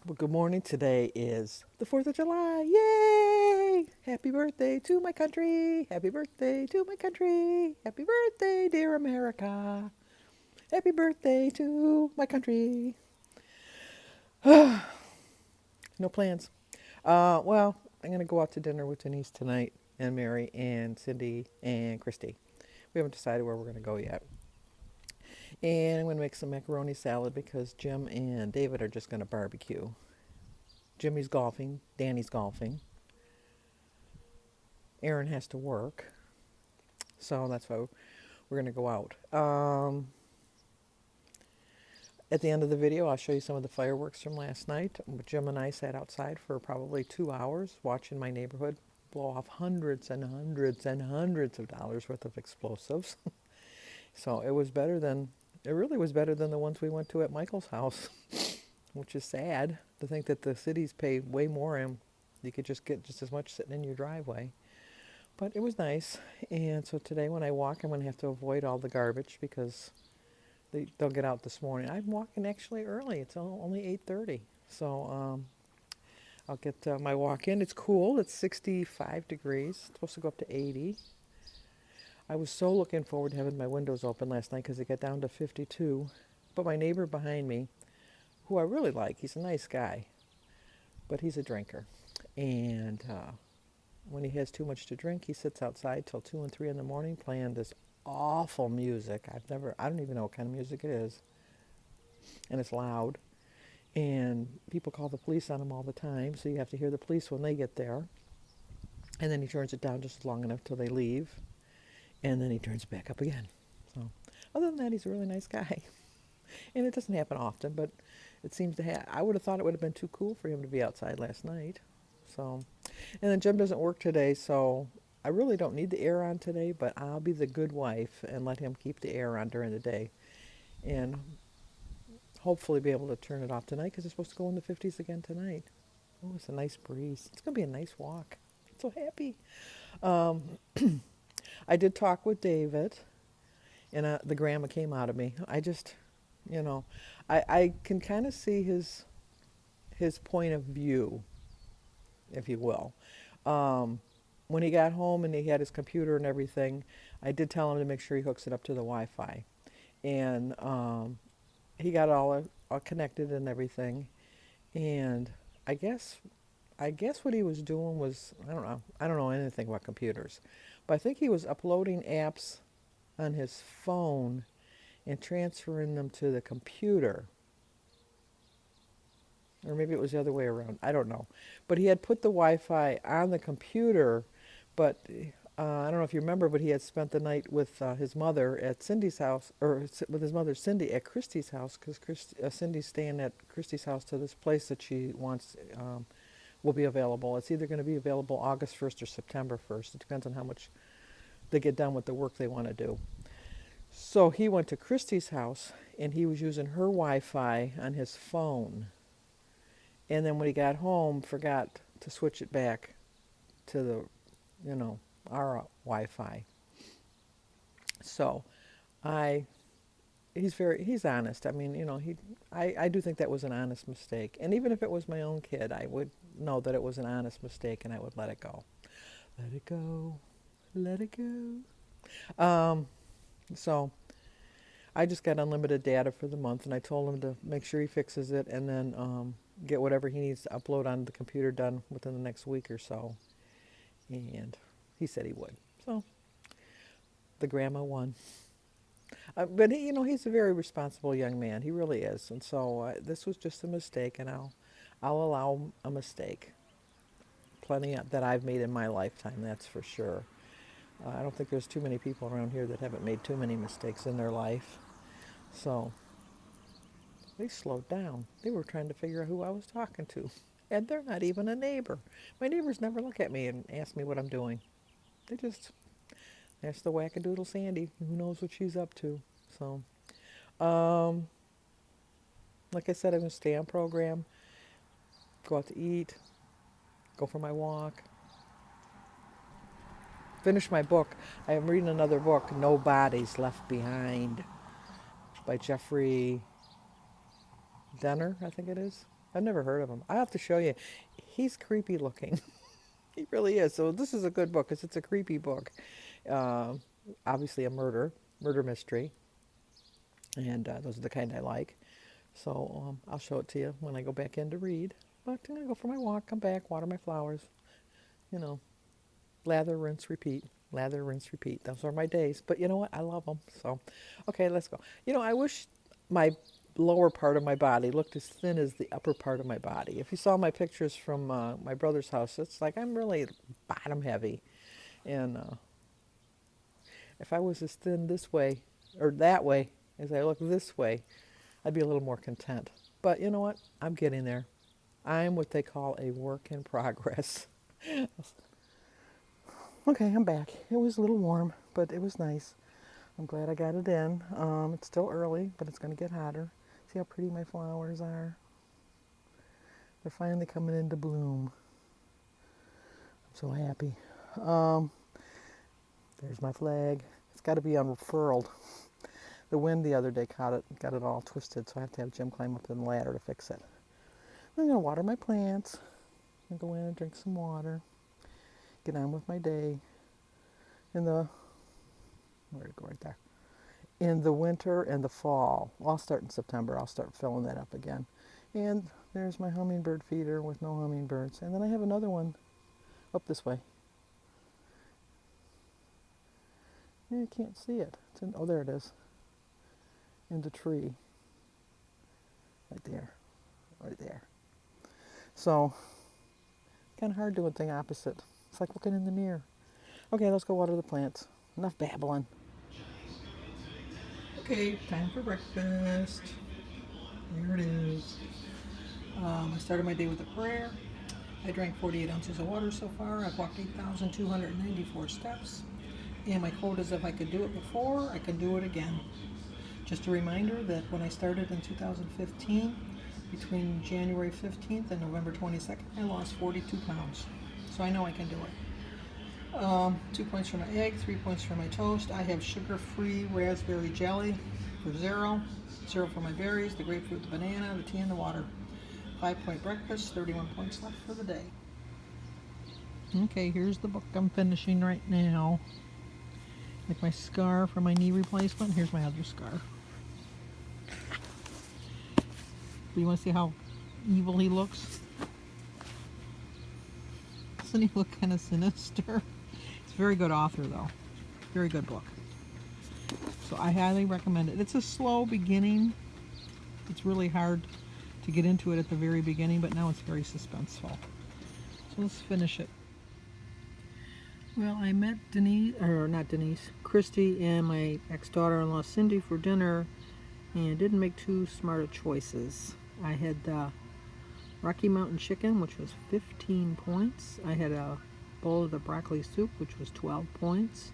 Well, good morning. Today is the 4th of July. Yay! Happy birthday to my country. Happy birthday to my country. Happy birthday, dear America. Happy birthday to my country. No plans. Well, I'm going to go out to dinner with Denise tonight, and Mary, and Cindy, and Christy. We haven't decided where we're going to go yet. And I'm going to make some macaroni salad because Jim and David are just going to barbecue. Jimmy's golfing, Danny's golfing. Aaron has to work, so that's why we're going to go out. At the end of the video, I'll show you some of the fireworks from last night. Jim and I sat outside for probably 2 hours watching my neighborhood blow off hundreds and hundreds and hundreds of dollars worth of explosives. So it really was better than the ones we went to at Michael's house, which is sad to think that the cities pay way more and you could just get just as much sitting in your driveway. But it was nice. And so today when I walk, I'm going to have to avoid all the garbage because they'll get out this morning. I'm walking actually early. It's only 8:30. So I'll get my walk in. It's cool. It's 65 degrees. It's supposed to go up to 80. I was so looking forward to having my windows open last night because it got down to 52. But my neighbor behind me, who I really like, he's a nice guy, but he's a drinker. And when he has too much to drink, he sits outside till 2 and 3 in the morning playing this awful music. I don't even know what kind of music it is. And it's loud. And people call the police on him all the time, so you have to hear the police when they get there. And then he turns it down just long enough till they leave. And then he turns it back up again. So other than that, he's a really nice guy. And it doesn't happen often, but it seems to have. I would have thought it would have been too cool for him to be outside last night. So, and then Jim doesn't work today, so I really don't need the air on today, but I'll be the good wife and let him keep the air on during the day. And hopefully be able to turn it off tonight because it's supposed to go in the 50s again tonight. Oh, it's a nice breeze. It's going to be a nice walk. I'm so happy. Um, I did talk with David, and the grandma came out of me. You know, I can kind of see his point of view, if you will. Um, when he got home and he had his computer and everything, I did tell him to make sure he hooks it up to the Wi-Fi. And he got all connected and everything. And I guess what he was doing was, I don't know. I don't know anything about computers. But I think he was uploading apps on his phone and transferring them to the computer. Or maybe it was the other way around. I don't know. But he had put the Wi-Fi on the computer, but I don't know if you remember, but he had spent the night with his mother at Cindy's house, or with his mother Cindy at Christy's house, because Cindy's staying at Christy's house to this place that she wants will be available. It's either going to be available August 1st or September 1st. It depends on how much they get done with the work they want to do. So he went to Christy's house, and he was using her Wi-Fi on his phone. And then when he got home, forgot to switch it back to the, our Wi-Fi. So, he's honest. I mean, I do think that was an honest mistake. And even if it was my own kid, I would know that it was an honest mistake, and I would let it go. Let it go. Let it go. So I just got unlimited data for the month, and I told him to make sure he fixes it, and then get whatever he needs to upload on the computer done within the next week or so. And he said he would. So the grandma won. But he's a very responsible young man. He really is. And so this was just a mistake, and I'll allow a mistake. Plenty that I've made in my lifetime, that's for sure. I don't think there's too many people around here that haven't made too many mistakes in their life. So they slowed down. They were trying to figure out who I was talking to. And they're not even a neighbor. My neighbors never look at me and ask me what I'm doing. They just, that's the wackadoodle Sandy. Who knows what she's up to. So, like I said, I'm going to stay on program, go out to eat, go for my walk, finish my book. I am reading another book, No Bodies Left Behind, by Jeffrey Denner, I think it is. I've never heard of him. I have to show you. He's creepy looking. He really is. So this is a good book because it's a creepy book. Uh, Obviously a murder mystery, and those are the kind I like. So I'll show it to you when I go back in to read. But I'm gonna go for my walk, come back, water my flowers. You know, lather, rinse, repeat. Lather, rinse, repeat. Those are my days. But you know what? I love them. So, okay, let's go. You know, I wish my lower part of my body looked as thin as the upper part of my body. If you saw my pictures from my brother's house, it's like I'm really bottom heavy. And if I was as thin this way or that way as I look this way, I'd be a little more content. But you know what? I'm getting there. I'm what they call a work in progress. Okay, I'm back. It was a little warm, but it was nice. I'm glad I got it in. It's still early, but it's going to get hotter. See how pretty my flowers are? They're finally coming into bloom. I'm so happy. There's my flag. It's got to be unfurled. The wind the other day got it all twisted, so I have to have Jim climb up the ladder to fix it. I'm going to water my plants. I'm going to go in and drink some water. Get on with my day. Where'd it go right there? In the winter and the fall. I'll start in September. I'll start filling that up again. And there's my hummingbird feeder with no hummingbirds. And then I have another one up this way. I can't see it. Oh, there it is. In the tree. Right there. Right there. So, kind of hard doing thing opposite. It's like looking in the mirror. Okay, let's go water the plants. Enough babbling. Okay, time for breakfast. There it is. I started my day with a prayer. I drank 48 ounces of water so far. I've walked 8,294 steps. And my quote is, if I could do it before, I can do it again. Just a reminder that when I started in 2015, between January 15th and November 22nd, I lost 42 pounds. So I know I can do it. 2 points for my egg, 3 points for my toast. I have sugar-free raspberry jelly for 0. 0 for my berries, the grapefruit, the banana, the tea, and the water. 5-point breakfast, 31 points left for the day. Okay, here's the book I'm finishing right now. Like my scar for my knee replacement. Here's my other scar. Do you want to see how evil he looks? Doesn't he look kind of sinister? It's a very good author, though. Very good book. So I highly recommend it. It's a slow beginning. It's really hard to get into it at the very beginning, but now it's very suspenseful. So let's finish it. Well, I met Christy and my ex-daughter-in-law Cindy for dinner and didn't make too smart of choices. I had Rocky Mountain chicken, which was 15 points. I had a bowl of the broccoli soup, which was 12 points.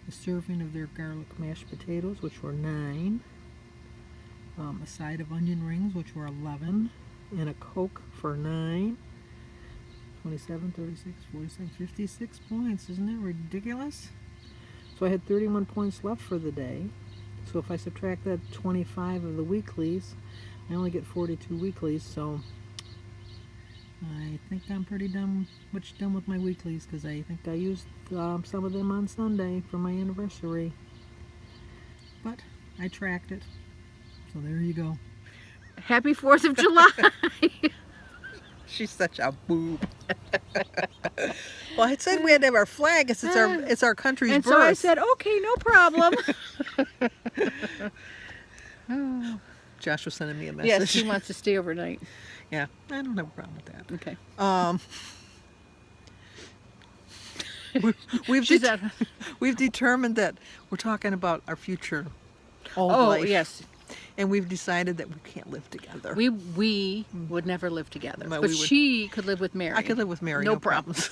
A serving of their garlic mashed potatoes, which were 9. A side of onion rings, which were 11. And a Coke for 9. 27, 36, 47, 56 points. Isn't that ridiculous? So I had 31 points left for the day. So if I subtract that 25 of the weeklies, I only get 42 weeklies. So I think I'm pretty much done with my weeklies, because I think I used some of them on Sunday for my anniversary. But I tracked it. So there you go. Happy 4th of July! She's such a boob. Well, I said we had to have our flag. It's our country's and birth. So I said, okay, no problem. Josh was sending me a message. Yes, he wants to stay overnight. Yeah, I don't have a problem with that. Okay. We've determined that we're talking about our future old life. Oh, yes. And we've decided that we can't live together. We would never live together. No, but she could live with Mary. I could live with Mary. No problems.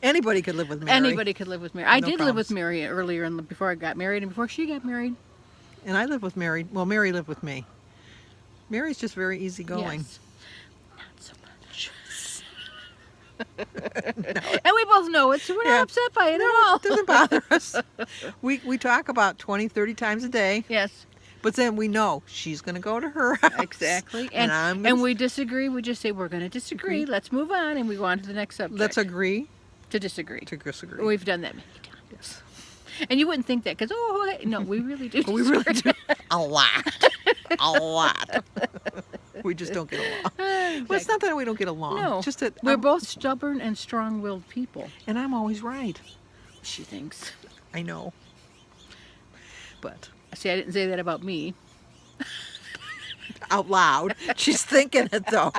Anybody could live with Mary. Anybody could live with Mary. I No did problems. live with Mary earlier before I got married and before she got married. And I lived with Mary. Well, Mary lived with me. Mary's just very easygoing. Yes. Not so much. No. And we both know it, so we're not upset by it at all. It doesn't bother us. We talk about 20, 30 times a day. Yes. But then we know she's going to go to her house. Exactly. And I'm gonna, And we disagree. We just say we're going to disagree. Let's move on, and we go on to the next subject. let's agree to disagree. to disagree. We've done that many times. Yes. And you wouldn't think that because no, we really do. We really disagree. do. A lot. A lot. We just don't get along. Well, it's not that we don't get along. No, Just that we're both stubborn and strong-willed people. and I'm always right. She thinks. I know. But See, I didn't say that about me. out loud, she's thinking it though.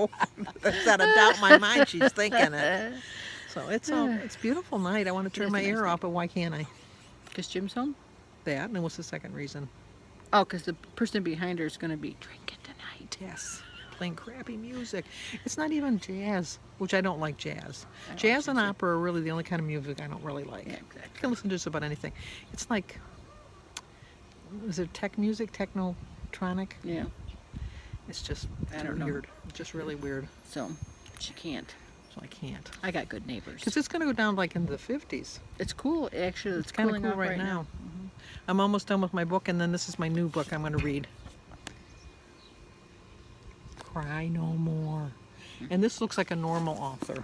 There's not a doubt in my mind she's thinking it. So it's a beautiful night. I want to turn is my a nice air night. off, but why can't I? Because Jim's home. That, and what's the second reason? Oh, because the person behind her is going to be drinking tonight. Yes, playing crappy music. It's not even jazz, which I don't like jazz. I don't Jazz like and jazz opera are really the only kind of music I don't really like. Yeah, I exactly. can listen to just about anything. It's like, is it tech music, technotronic? Yeah. It's just I don't know. weird. It's just really weird. So she can't. So I can't. I got good neighbors. Because it's going to go down like into the 50s. It's cool. Actually, it's Kind of cooling cool off right now. I'm almost done with my book, and then this is my new book I'm going to read. Cry No More. And this looks like a normal author.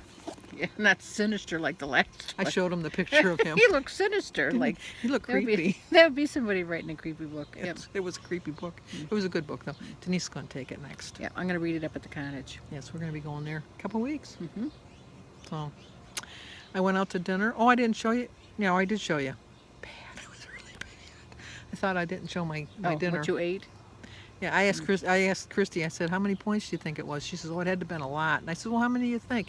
Yeah, not sinister like the last I one. showed him the picture of him. He looks sinister. Didn't Like he looked that would creepy. be, that would be somebody writing a creepy book. Yep. It was a creepy book. It was a good book, though. Denise is going to take it next. Yeah, I'm going to read it up at the cottage. Yes, we're going to be going there a couple weeks. Mm-hmm. So I went out to dinner. Oh, I didn't show you. No, I did show you. Bad. It was really bad. I thought I didn't show my dinner. What you ate? Yeah, I asked Christy, I said, how many points do you think it was? She says, oh, it had to have been a lot. And I said, well, how many do you think?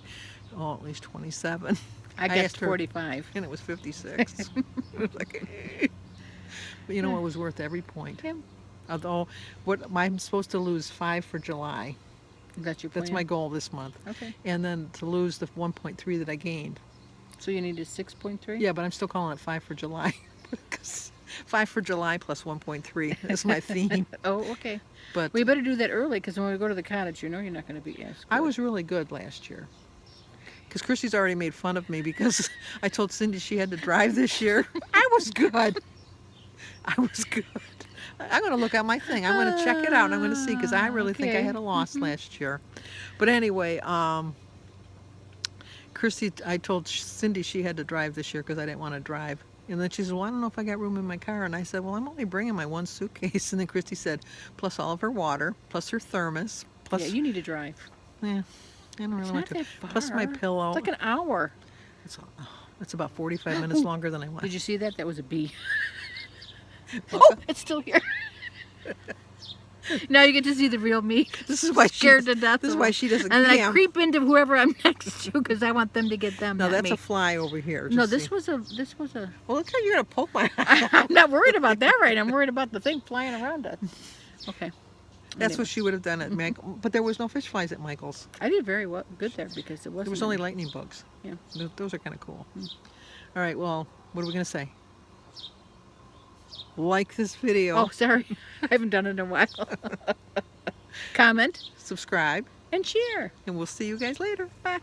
Oh, at least 27. I guessed asked her, 45. and it was 56. It was like, but you know, it was worth every point. Yeah. Although, I'm supposed to lose 5 for July. That's your plan? That's my goal this month. Okay. And then to lose the 1.3 that I gained. So you needed 6.3? Yeah, but I'm still calling it 5 for July. 'Cause 5 for July plus 1.3 is my theme. Oh, okay. But We better do that early because when we go to the cottage, you know you're not going to be as good. I was really good last year. Because Christy's already made fun of me because I told Cindy she had to drive this year. I was good. I was good. I'm going to look at my thing. I'm going to check it out. And I'm going to see because I really think I Okay. had a loss last year. But anyway, Christy, I told Cindy she had to drive this year because I didn't want to drive. And then she said, well, I don't know if I got room in my car. And I said, well, I'm only bringing my one suitcase. And then Christy said, plus all of her water, plus her thermos, plus... Yeah, you need to drive. Yeah, I don't really It's want not to. that far. Plus my pillow. It's like an hour. It's about 45 minutes longer than I want. Did you see that? That was a bee. Oh, it's still here. Now you get to see the real me. This is why Scared to death. This is of why them. she doesn't And then I camp. creep into whoever I'm next to because I want them to get them. No, not that's me. a fly over here. No, Just this see. was a. Well, look how you're gonna poke my eye. I'm not worried about that, right? I'm worried about the thing flying around us. Okay. That's Anyway. what she would have done at Michael. But there was no fish flies at Michael's. I did very well, good there because it wasn't. There was only lightning bugs. Yeah. Those are kind of cool. All right. Well, what are we gonna say? Like this video. Oh, sorry, I haven't done it in a while. Comment Subscribe, and share. and we'll see you guys later. Bye.